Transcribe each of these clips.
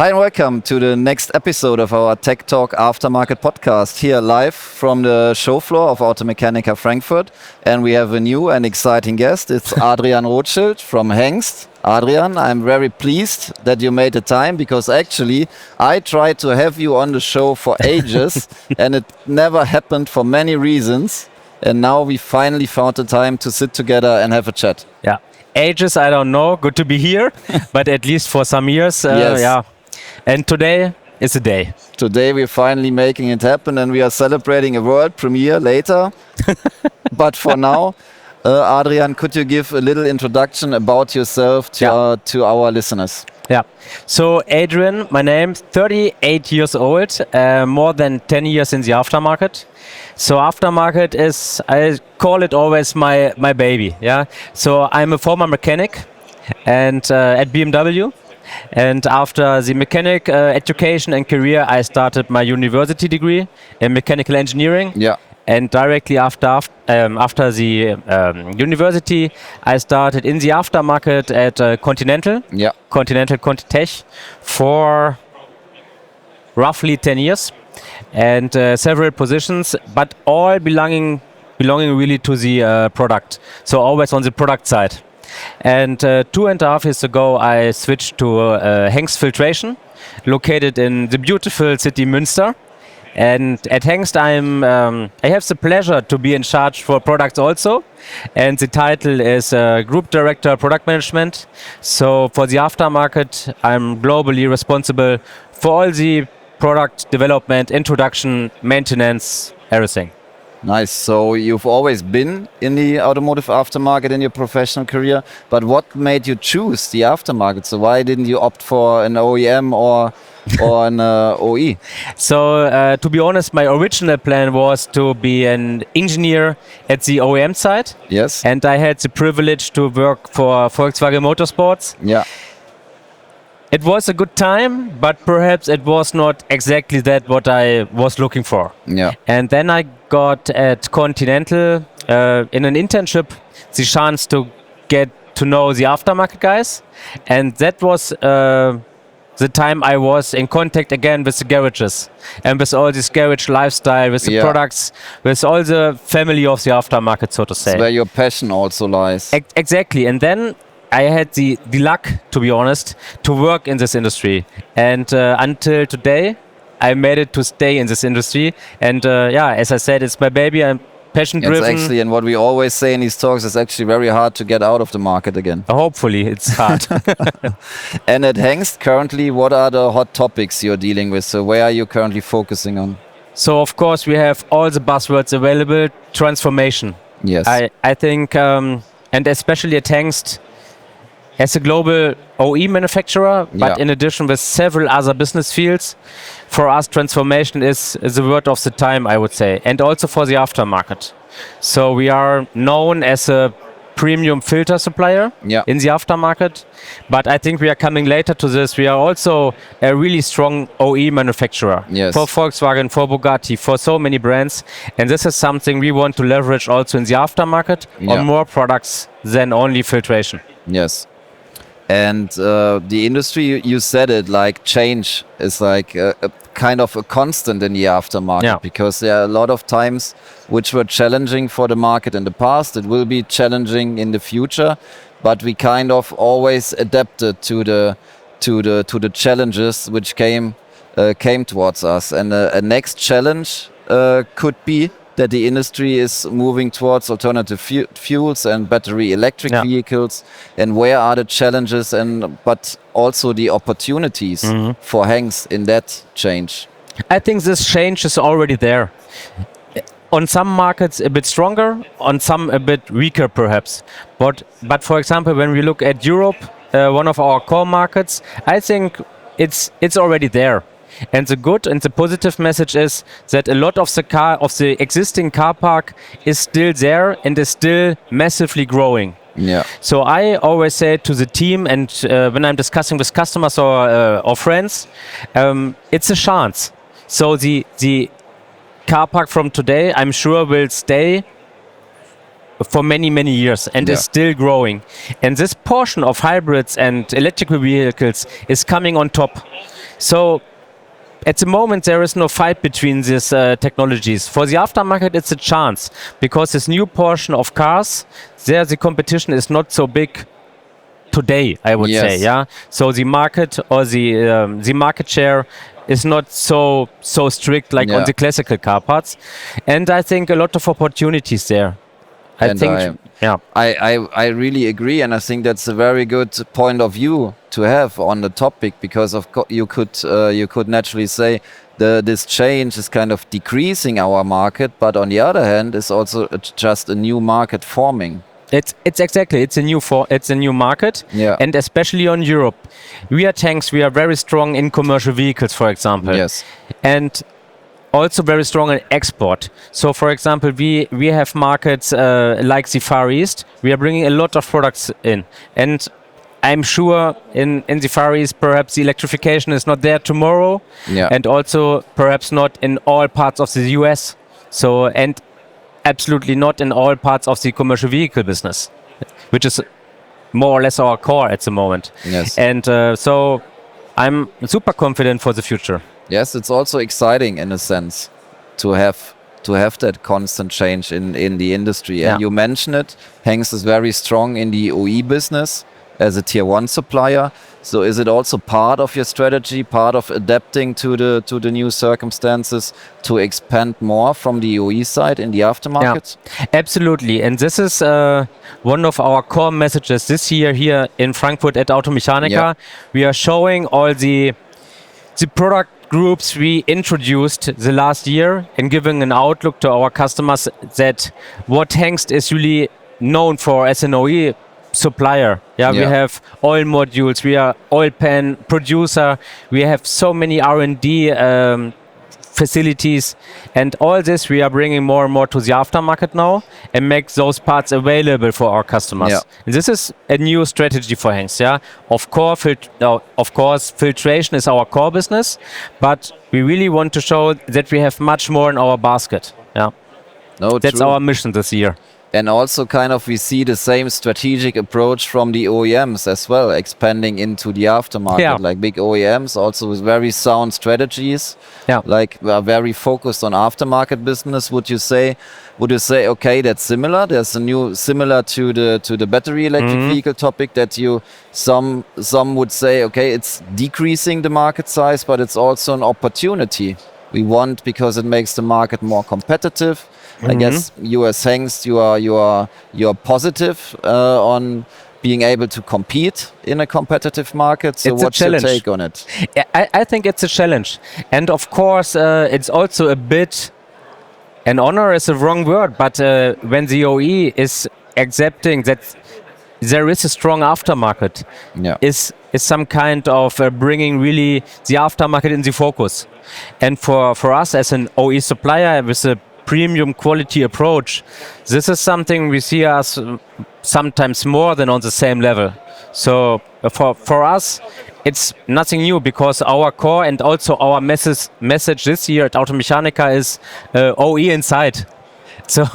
Hi and welcome to the next episode of our TecTalk Aftermarket podcast, here live from the show floor of Automechanika Frankfurt. And we have a new and exciting guest. It's Adrian Rothschild from Hengst. Adrian, I'm very pleased that you made the time, because actually I tried to have you on the show for ages and it never happened for many reasons. And now we finally found the time to sit together and have a chat. Yeah, ages, I don't know. Good to be here, but at least for some years, yes. Yeah. And today is the day. Today we're finally making it happen, and we are celebrating a world premiere later. But for now, Adrian, could you give a little introduction about yourself to our listeners? Yeah. So Adrian, my name, 38 years old, more than 10 years in the aftermarket. So aftermarket is, I call it always my baby. Yeah. So I'm a former mechanic and at BMW. And after the mechanic education and career, I started my university degree in mechanical engineering. Yeah. And directly after the university, I started in the aftermarket at Continental, Continental Contitech, for roughly 10 years, and several positions, but all belonging really to the product. So always on the product side. And 2.5 years ago, I switched to Hengst Filtration, located in the beautiful city Münster. And at Hengst, I have the pleasure to be in charge for products also. And the title is Group Director Product Management. So for the aftermarket, I'm globally responsible for all the product development, introduction, maintenance, everything. Nice. So you've always been in the automotive aftermarket in your professional career, but what made you choose the aftermarket? So why didn't you opt for an OEM or an OE? So to be honest, my original plan was to be an engineer at the OEM side. Yes. And I had the privilege to work for Volkswagen Motorsports. Yeah. It was a good time, but perhaps it was not exactly that what I was looking for. Yeah. And then I got at Continental in an internship the chance to get to know the aftermarket guys. And that was the time I was in contact again with the garages and with all this garage lifestyle, with the products, with all the family of the aftermarket, so to say. That's where your passion also lies. Exactly. And then I had the luck, to be honest, to work in this industry. And until today, I made it to stay in this industry. And as I said, it's my baby. I'm passion-driven. It's actually, and what we always say in these talks, it's actually very hard to get out of the market again. Hopefully, it's hard. And at Hengst, currently, what are the hot topics you're dealing with? So where are you currently focusing on? So, of course, we have all the buzzwords available. Transformation. Yes. I think, and especially at Hengst, as a global OE manufacturer, but in addition with several other business fields, for us transformation is the word of the time, I would say, and also for the aftermarket. So we are known as a premium filter supplier in the aftermarket, but I think we are coming later to this. We are also a really strong OE manufacturer for Volkswagen, for Bugatti, for so many brands, and this is something we want to leverage also in the aftermarket on more products than only filtration. Yes. And the industry, you said it, like change is like a kind of a constant in the aftermarket, because there are a lot of times which were challenging for the market in the past. It will be challenging in the future, but we kind of always adapted to the challenges which came towards us. And a next challenge could be that the industry is moving towards alternative fuels and battery electric vehicles, and where are the challenges but also the opportunities for Hengst in that change? I think this change is already there. On some markets a bit stronger, on some a bit weaker perhaps. But for example, when we look at Europe, one of our core markets, I think it's already there. And the good and the positive message is that a lot of the existing car park is still there and is still massively growing. Yeah. So I always say to the team, and when I'm discussing with customers or friends, it's a chance. So the car park from today, I'm sure, will stay for many, many years and is still growing. And this portion of hybrids and electrical vehicles is coming on top. So at the moment, there is no fight between these technologies. For the aftermarket, it's a chance because this new portion of cars, there the competition is not so big today, I would say. Yeah. So the market or the market share is not so strict like on the classical car parts, and I think a lot of opportunities there. I really agree, and I think that's a very good point of view to have on the topic, because of you could naturally say this change is kind of decreasing our market, but on the other hand, it's also just a new market forming. It's a new market, and especially on Europe. We at Hengst, we are very strong in commercial vehicles, for example. Yes. And also very strong in export. So, for example, we have markets like the Far East. We are bringing a lot of products in, and I'm sure in the Far East, perhaps the electrification is not there tomorrow, and also perhaps not in all parts of the US. So, and absolutely not in all parts of the commercial vehicle business, which is more or less our core at the moment. Yes. And so I'm super confident for the future. Yes, it's also exciting in a sense to have that constant change in the industry. And you mentioned it, Hengst is very strong in the OE business as a tier 1 supplier. So is it also part of your strategy, part of adapting to the new circumstances to expand more from the OE side in the aftermarket? Yeah, absolutely. And this is one of our core messages this year here in Frankfurt at Automechanika. Yeah. We are showing all the product groups we introduced the last year and giving an outlook to our customers that what Hengst is really known for as an OE supplier. We have oil modules, we are oil pan producer, we have so many R&D facilities, and all this we are bringing more and more to the aftermarket now and make those parts available for our customers. This is a new strategy for Hengst. Of course, filtration is our core business, but we really want to show that we have much more in our basket. That's our mission this year. And also kind of we see the same strategic approach from the OEMs as well, expanding into the aftermarket, like big OEMs also with very sound strategies, like we are very focused on aftermarket business. Would you say, okay, that's similar? There's a new, similar to the battery electric vehicle topic that some would say, okay, it's decreasing the market size, but it's also an opportunity. We want, because it makes the market more competitive. I guess you as Hengst, you are positive on being able to compete in a competitive market. So what's your take on it? I think it's a challenge. And of course, it's also a bit, an honor is a wrong word, but when the OE is accepting that there is a strong aftermarket, is some kind of bringing really the aftermarket in the focus. And for us as an OE supplier with a premium quality approach, this is something we see as sometimes more than on the same level. So for us, it's nothing new, because our core and also our message this year at Automechanika is OE inside. So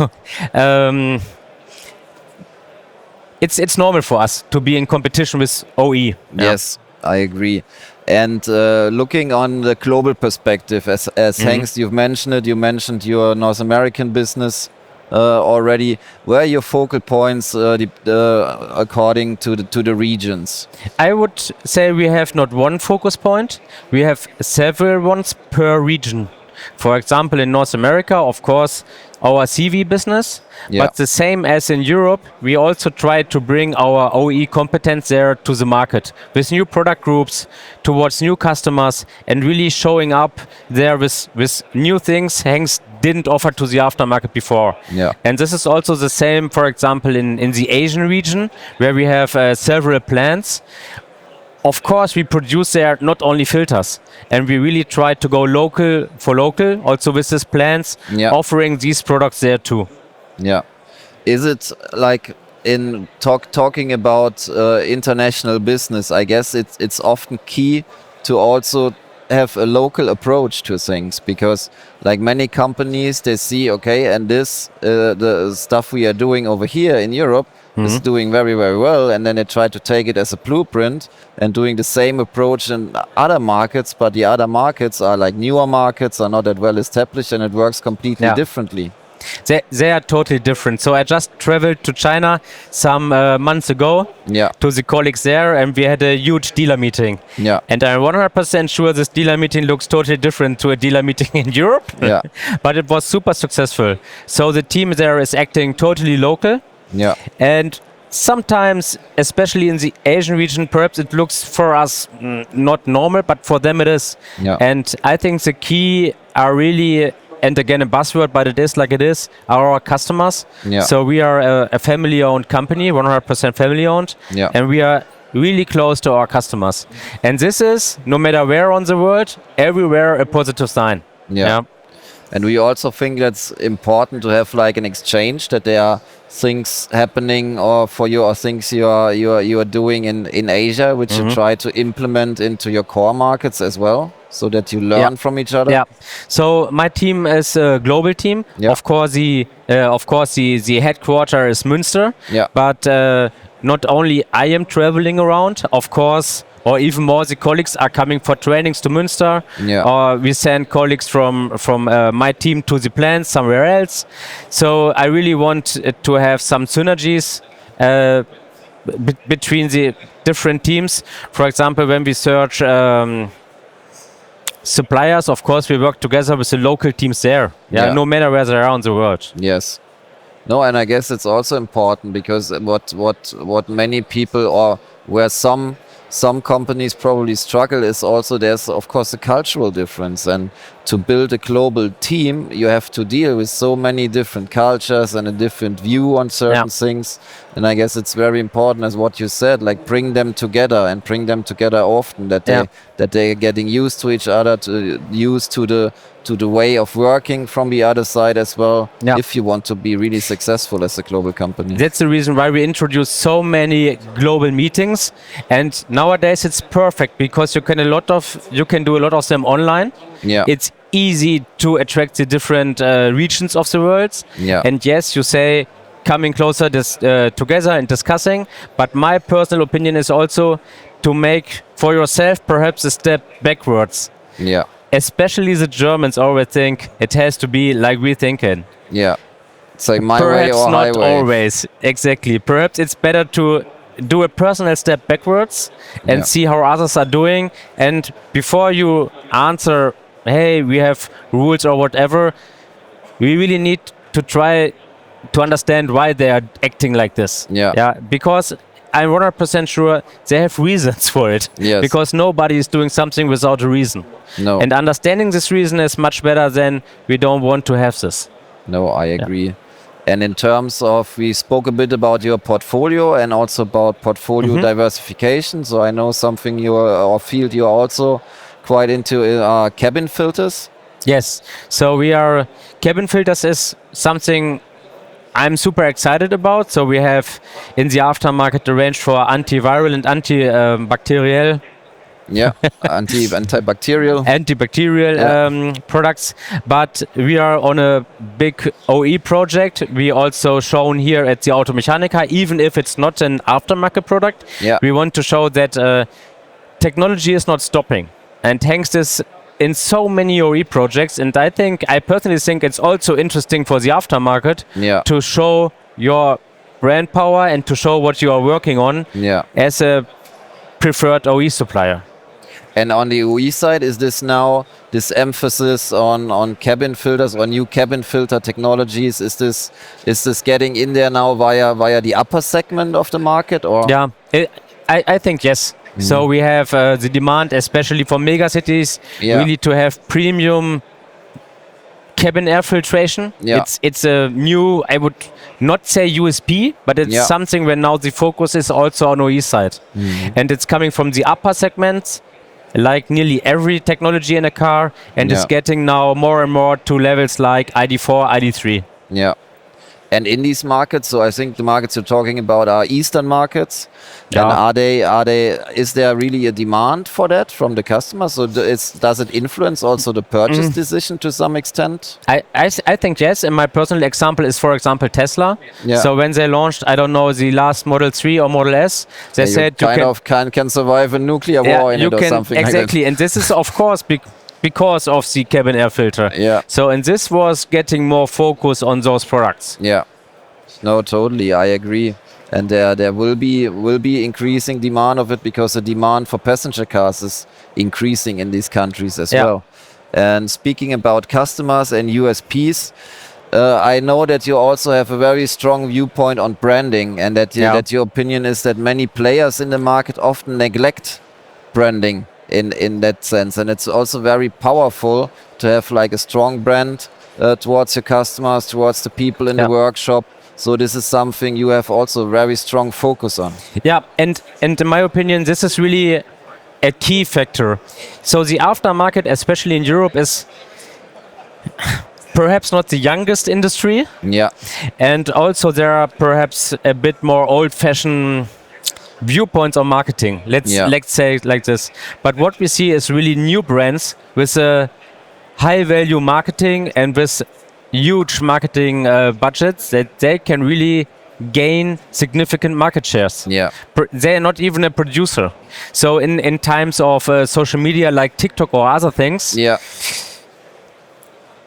it's normal for us to be in competition with OE. Yes, I agree. And looking on the global perspective, as Hengst, you've mentioned it. You mentioned your North American business already. Where are your focal points according to the regions? I would say we have not one focus point. We have several ones per region. For example, in North America, of course, our CV business, but the same as in Europe, we also try to bring our OE competence there to the market with new product groups towards new customers and really showing up there with new things Hengst didn't offer to the aftermarket before. And this is also the same, for example, in the Asian region, where we have several plants. Of course, we produce there not only filters, and we really try to go local for local, also with these plants, offering these products there too. Is it like in talking about international business? I guess it's often key to also have a local approach to things, because like many companies, they see, okay, and this the stuff we are doing over here in Europe is doing very, very well, and then they try to take it as a blueprint and doing the same approach in other markets, but the other markets are like newer markets, are not that well established, and it works completely differently. They are totally different. So I just traveled to China some months ago to the colleagues there, and we had a huge dealer meeting. And I'm 100% sure this dealer meeting looks totally different to a dealer meeting in Europe. But it was super successful. So the team there is acting totally local. And sometimes, especially in the Asian region, perhaps it looks for us not normal, but for them it is. And I think the key are really, and again a buzzword, but it is like it is, are our customers. So we are a family-owned company, 100% family-owned, and we are really close to our customers. And this is, no matter where on the world, everywhere a positive sign. And we also think that's important to have like an exchange, that there are things happening or for you, or things you are doing in Asia, which you try to implement into your core markets as well, so that you learn from each other. So my team is a global team. Of course, the headquarter is Münster. But not only I am traveling around, of course, or even more, the colleagues are coming for trainings to Münster. Or we send colleagues from my team to the plant somewhere else. So I really want to have some synergies between the different teams. For example, when we search suppliers, of course, we work together with the local teams there. No matter where they are around the world. No, and I guess it's also important, because what many people, or where some companies probably struggle, is also there's of course a cultural difference, and to build a global team you have to deal with so many different cultures and a different view on certain things, and I guess it's very important, as what you said, like bring them together often, that they're getting used to each other, used to the way of working from the other side as well, if you want to be really successful as a global company. That's the reason why we introduce so many global meetings, and nowadays it's perfect, because you can do a lot of them online. It's easy to attract the different regions of the world. And yes, you say coming closer together and discussing, but my personal opinion is also to make for yourself perhaps a step backwards. Especially the Germans always think it has to be like we thinking. It's like my way or highway. Perhaps not always. Exactly. Perhaps it's better to do a personal step backwards and see how others are doing. And before you answer, hey, we have rules or whatever, we really need to try to understand why they are acting like this. Because I'm 100% sure they have reasons for it. Because nobody is doing something without a reason. And understanding this reason is much better than we don't want to have this. I agree. And in terms of, we spoke a bit about your portfolio and also about portfolio diversification. So I know something or field you're also quite into cabin filters. Yes. So cabin filters is something I'm super excited about. So we have in the aftermarket the range for antiviral and antibacterial. Antibacterial products. But we are on a big OE project. We also shown here at the Automechanika, even if it's not an aftermarket product, we want to show that technology is not stopping. And Hengst is in so many OE projects, and I personally think it's also interesting for the aftermarket to show your brand power and to show what you are working on as a preferred OE supplier. And on the OE side, is this now this emphasis on cabin filters or new cabin filter technologies? Is this getting in there now via the upper segment of the market, or? I think yes. So we have the demand, especially for mega cities, really to have premium cabin air filtration. It's a new, I would not say USP, but it's something where now the focus is also on OE side. And it's coming from the upper segments, like nearly every technology in a car, and is getting now more and more to levels like ID4, ID3. And in these markets, so I think the markets you're talking about are Eastern markets. Yeah. And is there really a demand for that from the customers? So does it influence also the purchase decision to some extent? I think yes. And my personal example is, for example, Tesla. Yeah. So when they launched, I don't know, the last Model 3 or Model S, they said you can survive a nuclear war in it or something exactly. like that. And this is, of course, because of the cabin air filter. Yeah. So, and this was getting more focus on those products. Yeah. No, totally. I agree. And there will be increasing demand of it because the demand for passenger cars is increasing in these countries as well. And speaking about customers and USPs, I know that you also have a very strong viewpoint on branding, and that your opinion is that many players in the market often neglect branding in that sense, and it's also very powerful to have like a strong brand towards your customers, towards the people in the workshop. So this is something you have also very strong focus on. Yeah, and in my opinion, this is really a key factor. So the aftermarket, especially in Europe, is perhaps not the youngest industry. Yeah. And also there are perhaps a bit more old-fashioned viewpoints on marketing. Let's say it like this. But what we see is really new brands with a high-value marketing and with huge marketing budgets that they can really gain significant market shares. Yeah. They're not even a producer. So in times of social media like TikTok or other things,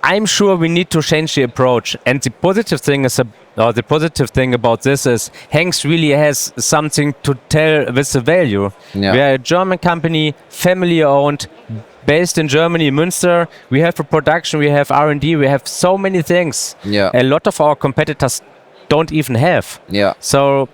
I'm sure we need to change the approach. And the positive thing about this is Hengst really has something to tell with the value. Yeah. We are a German company, family-owned, based in Germany, Münster. We have a production, we have R&D, we have so many things. Yeah. A lot of our competitors don't even have. Yeah. So,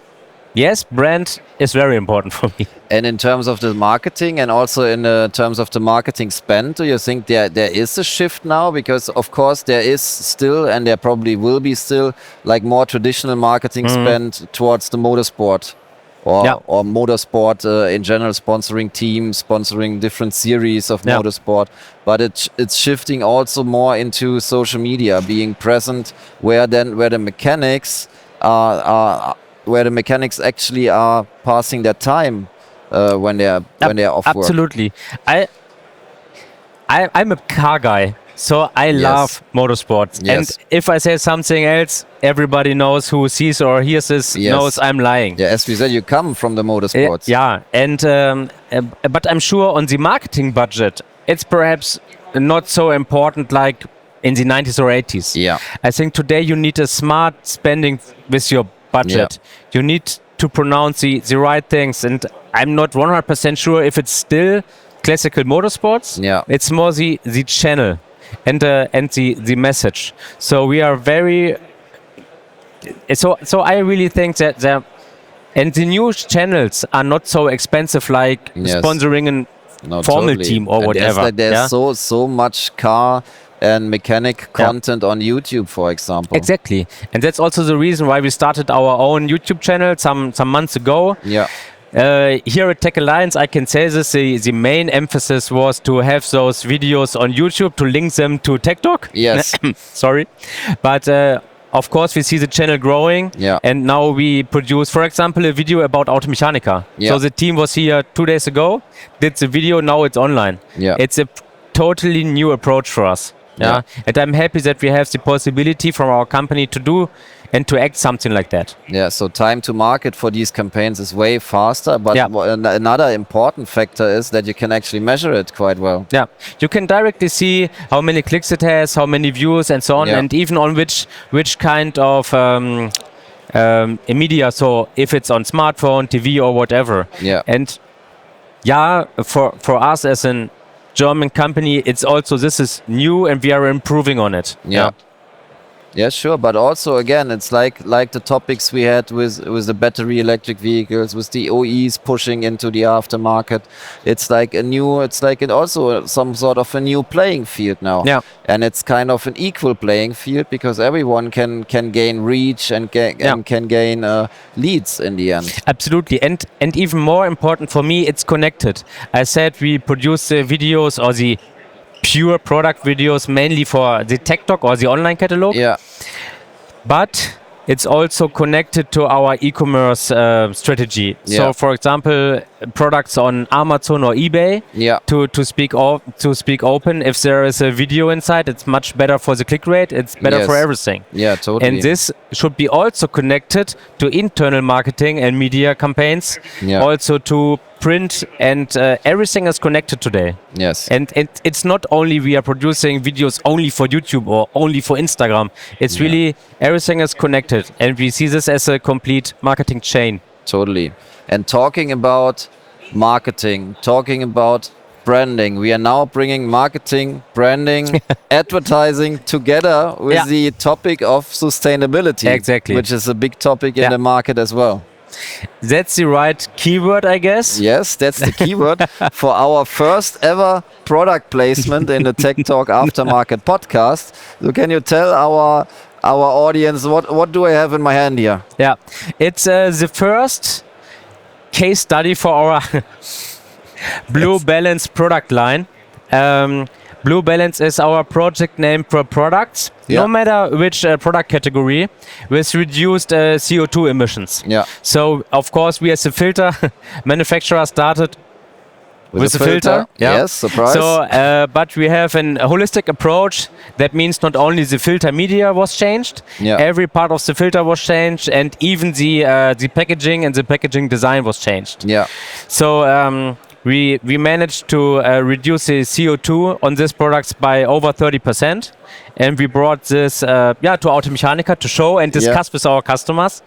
yes, brand is very important for me. And in terms of the marketing and also in terms of the marketing spend, do you think there is a shift now? Because of course there is still, and there probably will be still, like more traditional marketing spend towards the motorsport. Or motorsport in general, sponsoring teams, sponsoring different series of motorsport, but it's shifting also more into social media, being present where the mechanics where the mechanics actually are passing their time when they're off work. Absolutely, I'm a car guy. So I love motorsports. Yes. And if I say something else, everybody knows who sees or hears this knows I'm lying. Yeah, as we said, you come from the motorsports. And but I'm sure on the marketing budget, it's perhaps not so important like in the 90s or 80s. Yeah. I think today you need a smart spending with your budget. You need to pronounce the right things. And I'm not 100% sure if it's still classical motorsports. Yeah. It's more the channel. And the message. So we are very. So I really think that and the news channels are not so expensive like sponsoring a formal team or whatever. There's so much car and mechanic content on YouTube, for example. Exactly, and that's also the reason why we started our own YouTube channel some months ago. Yeah. Here at Tech Alliance, I can say this, the main emphasis was to have those videos on YouTube, to link them to TecTalk. Yes. Sorry. But of course, we see the channel growing. Yeah. And now we produce, for example, a video about Automechanika. Yeah. So the team was here 2 days ago, did the video, now it's online. Yeah. It's a totally new approach for us. Yeah. And I'm happy that we have the possibility from our company to do and to act something like that. Yeah, so time to market for these campaigns is way faster, but another important factor is that you can actually measure it quite well. Yeah, you can directly see how many clicks it has, how many views and so on, and even on which kind of media, so if it's on smartphone, TV or whatever. Yeah. And for us as a German company, it's also, this is new and we are improving on it. Yeah. Yeah, sure, but also again, it's like the topics we had with the battery electric vehicles, with the OEs pushing into the aftermarket. It's like also some sort of a new playing field now. Yeah. And it's kind of an equal playing field because everyone can gain reach and can gain leads in the end. Absolutely, and even more important for me, it's connected. I said we produce the videos or the pure product videos mainly for the TecTalk or the online catalog. Yeah. But it's also connected to our e-commerce strategy. So, for example, products on Amazon or eBay. To speak open. If there is a video inside, it's much better for the click rate. It's better for everything. Yeah, totally. And this should be also connected to internal marketing and media campaigns. Also to print, and everything is connected today. Yes. And it's not only we are producing videos only for YouTube or only for Instagram. It's really everything is connected, and we see this as a complete marketing chain. Totally. And talking about marketing, talking about branding, we are now bringing marketing, branding, advertising together with the topic of sustainability. Exactly. Which is a big topic in the market as well. That's the right keyword, I guess. Yes, that's the keyword for our first ever product placement in the TecTalk Aftermarket podcast. So can you tell our audience what do I have in my hand here? Yeah, it's the first case study for our Blue Balance product line. Blue Balance is our project name for products, no matter which product category, with reduced CO2 emissions. So, of course, we as a filter manufacturer started with a filter. Yes, surprise. So, but we have a holistic approach. That means not only the filter media was changed, every part of the filter was changed, and even the packaging and the packaging design was changed. So, we managed to reduce the CO2 on these products by over 30%, and we brought this to Automechanika to show and discuss with our customers.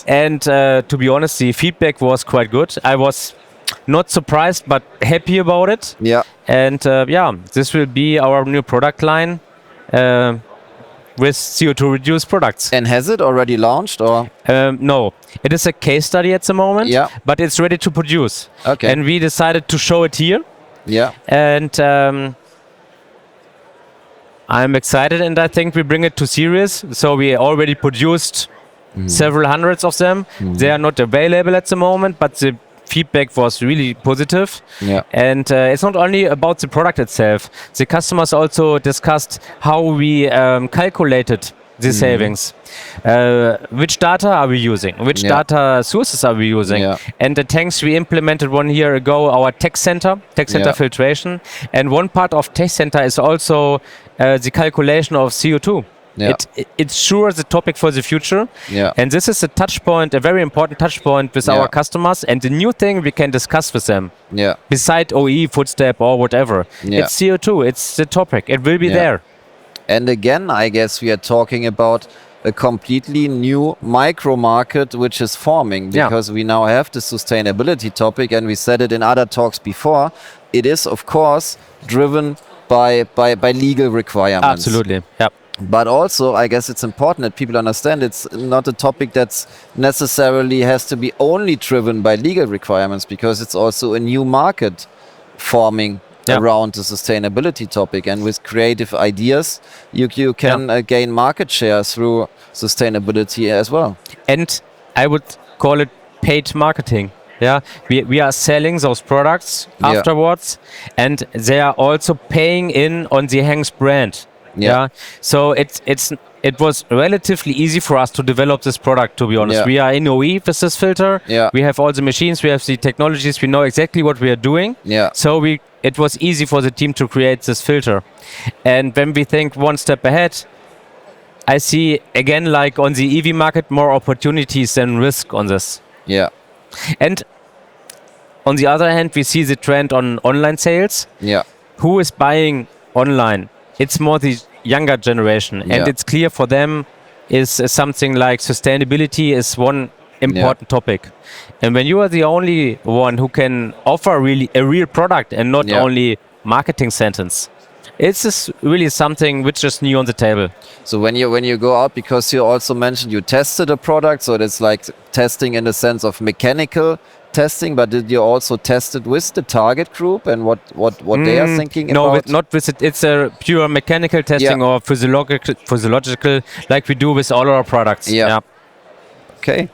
And to be honest, the feedback was quite good. I was not surprised, but happy about it. And this will be our new product line with CO2 reduced products. And has it already launched, or? No, it is a case study at the moment, but it's ready to produce. And we decided to show it here. And I'm excited, and I think we bring it to series. So we already produced several hundreds of them. They are not available at the moment, but the feedback was really positive. And it's not only about the product itself. The customers also discussed how we calculated the savings. Which data are we using? Which data sources are we using? And the tanks we implemented 1 year ago, our tech center filtration. And one part of tech center is also the calculation of CO2. It's sure the topic for the future. And this is a touch point, a very important touch point with our customers, and the new thing we can discuss with them. Beside OE, footstep, or whatever. It's CO2, it's the topic. It will be there. And again, I guess we are talking about a completely new micro market which is forming, because we now have the sustainability topic, and we said it in other talks before. It is, of course, driven by legal requirements. Absolutely. But also, I guess it's important that people understand it's not a topic that's necessarily has to be only driven by legal requirements, because it's also a new market forming around the sustainability topic. And with creative ideas, you can gain market share through sustainability as well. And I would call it paid marketing. We are selling those products afterwards, and they are also paying in on the Hengst brand. So it was relatively easy for us to develop this product, to be honest. We are in OE with this filter. We have all the machines, we have the technologies, we know exactly what we are doing. So it was easy for the team to create this filter. And when we think one step ahead, I see again, like on the EV market, more opportunities than risk on this. And on the other hand, we see the trend on online sales. Who is buying online? It's more the younger generation, and it's clear for them is something like sustainability is one important topic. And when you are the only one who can offer really a real product and not only marketing sentence, it's just really something which is new on the table. So when you go out, because you also mentioned you tested a product, so it's like testing in the sense of mechanical testing, but did you also test it with the target group and what they are thinking about? No, not with it. It's a pure mechanical testing or physiological, like we do with all our products. Okay,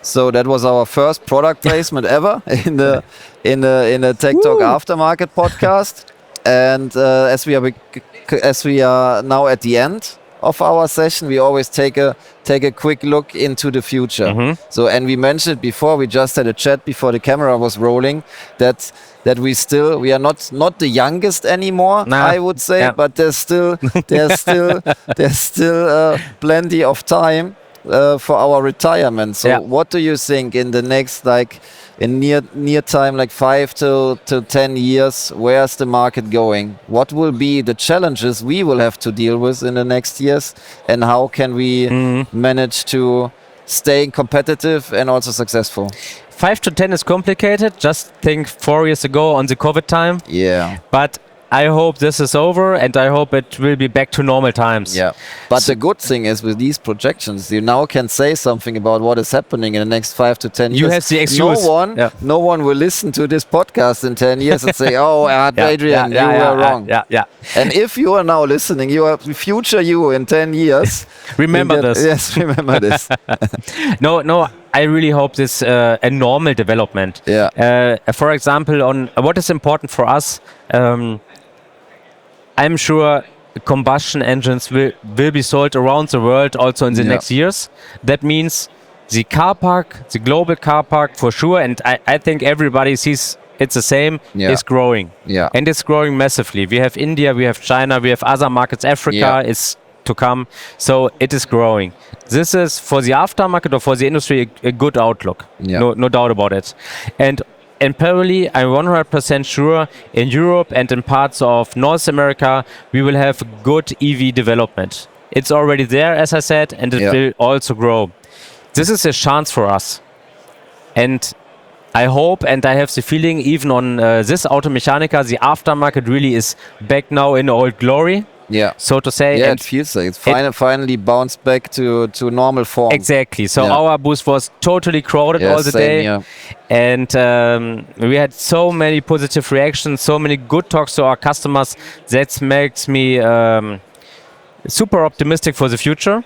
so that was our first product placement ever in the TecTalk Aftermarket podcast. And as we are now at the end of our session, we always take a quick look into the future. So, and we mentioned before, we just had a chat before the camera was rolling, that we are not the youngest anymore, I would say, but there's still plenty of time for our retirement. So what do you think in the next, like, in near time, like 5 to 10 years, where's the market going? What will be the challenges we will have to deal with in the next years, and how can we manage to stay competitive and also successful? 5 to 10 is complicated. Just think 4 years ago on the COVID time. Yeah. But I hope this is over, and I hope it will be back to normal times. Yeah. But the good thing is, with these projections, you now can say something about what is happening in the next 5 to 10 years. You have the excuse. No one will listen to this podcast in 10 years and say, "Oh, Adrian, you were wrong." And if you are now listening, you are future you in 10 years. Remember this. Yes, remember this. No. I really hope this a normal development. For example, on what is important for us. I'm sure combustion engines will be sold around the world also in the next years. That means the car park, the global car park for sure, and I think everybody sees it's the same, is growing. And it's growing massively. We have India, we have China, we have other markets, Africa is to come. So it is growing. This is, for the aftermarket or for the industry, a good outlook. No doubt about it. And parallelly, I'm 100% sure in Europe and in parts of North America, we will have good EV development. It's already there, as I said, and it will also grow. This is a chance for us. And I hope, and I have the feeling, even on this Automechanika, the aftermarket really is back now in old glory. So to say. It feels like it's finally bounced back to normal form. Exactly. So our booth was totally crowded all the day. And we had so many positive reactions, so many good talks to our customers. That makes me super optimistic for the future.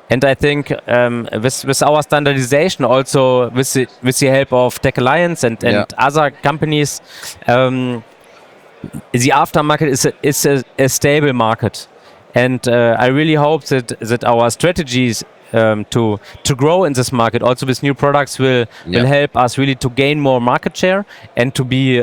And I think with our standardization, also with the help of Tech Alliance and other companies, the aftermarket is a stable market, and I really hope that our strategies to grow in this market, also with new products, will help us really to gain more market share and to be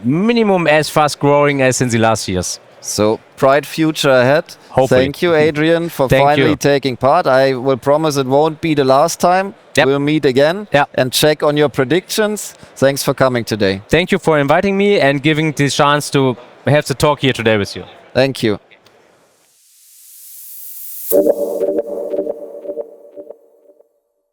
minimum as fast growing as in the last years. So, bright future ahead. Hopefully. Thank you, Adrian, for finally taking part. I will promise it won't be the last time. We'll meet again and check on your predictions. Thanks for coming today. Thank you for inviting me and giving the chance to have the talk here today with you. Thank you.